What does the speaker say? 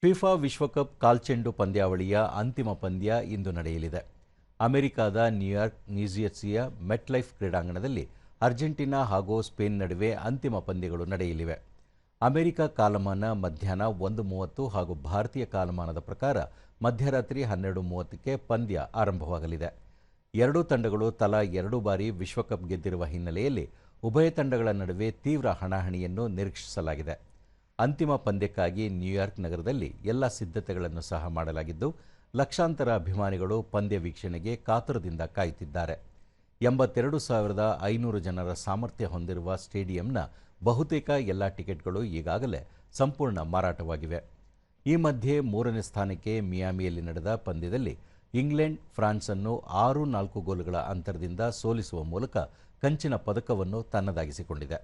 FIFA ವಿಶ್ವಕಪ್ ಕಾಲ್ಚೆಂಡು ಪಂದ್ಯಾವಳಿಯ ಅಂತಿಮ ಪಂದ್ಯ ಇಂದು ನಡೆಯಲಿದೆ. ಅಮೆರಿಕದ ನ್ಯೂಯಾರ್ಕ್ ನ್ಯೂಜೆರ್ಸಿಯ ಮೆಟ್ಲೈಫ್ ಕ್ರೀಡಾಂಗಣದಲ್ಲಿ ಅರ್ಜೆಂಟೀನಾ ಹಾಗೂ ಸ್ಪೇನ್ ನಡುವೆ ಅಂತಿಮ ಪಂದ್ಯಗಳು ನಡೆಯಲಿವೆ. ಅಮೆರಿಕ ಕಾಲಮಾನ ಮಧ್ಯಾಹ್ನ 1:30 ಹಾಗೂ ಭಾರತೀಯ ಕಾಲಮಾನದ ಪ್ರಕಾರ ಮಧ್ಯರಾತ್ರಿ 12:30ಕ್ಕೆ ಪಂದ್ಯ ಆರಂಭವಾಗಲಿದೆ. ಎರಡೂ ತಂಡಗಳು ತಲಾ 2 ಬಾರಿ ವಿಶ್ವಕಪ್ ಗೆದ್ದಿರುವ ಹಿನ್ನೆಲೆಯಲ್ಲಿ ಉಭಯ ತಂಡಗಳ ನಡುವೆ ತೀವ್ರ ಹಣಾಹಣಿಯನ್ನು ನಿರೀಕ್ಷಿಸಲಾಗಿದೆ. ಅಂತಿಮ ಪಂದ್ಯಕ್ಕಾಗಿ ನ್ಯೂಯಾರ್ಕ್ ನಗರದಲ್ಲಿ ಎಲ್ಲ ಸಿದ್ಧತೆಗಳನ್ನು ಸಹ ಮಾಡಲಾಗಿದ್ದು, ಲಕ್ಷಾಂತರ ಅಭಿಮಾನಿಗಳು ಪಂದ್ಯ ವೀಕ್ಷಣೆಗೆ ಕಾತುರದಿಂದ ಕಾಯುತ್ತಿದ್ದಾರೆ. 82,500 ಜನರ ಸಾಮರ್ಥ್ಯ ಹೊಂದಿರುವ ಸ್ಟೇಡಿಯಂನ ಬಹುತೇಕ ಎಲ್ಲ ಟಿಕೆಟ್ಗಳು ಈಗಾಗಲೇ ಸಂಪೂರ್ಣ ಮಾರಾಟವಾಗಿವೆ. ಈ ಮಧ್ಯೆ 3ನೇ ಸ್ಥಾನಕ್ಕೆ ಮಿಯಾಮಿಯಲ್ಲಿ ನಡೆದ ಪಂದ್ಯದಲ್ಲಿ ಇಂಗ್ಲೆಂಡ್ ಫ್ರಾನ್ಸನ್ನು 6-4 ಗೋಲುಗಳ ಅಂತರದಿಂದ ಸೋಲಿಸುವ ಮೂಲಕ ಕಂಚಿನ ಪದಕವನ್ನು ತನ್ನದಾಗಿಸಿಕೊಂಡಿದೆ.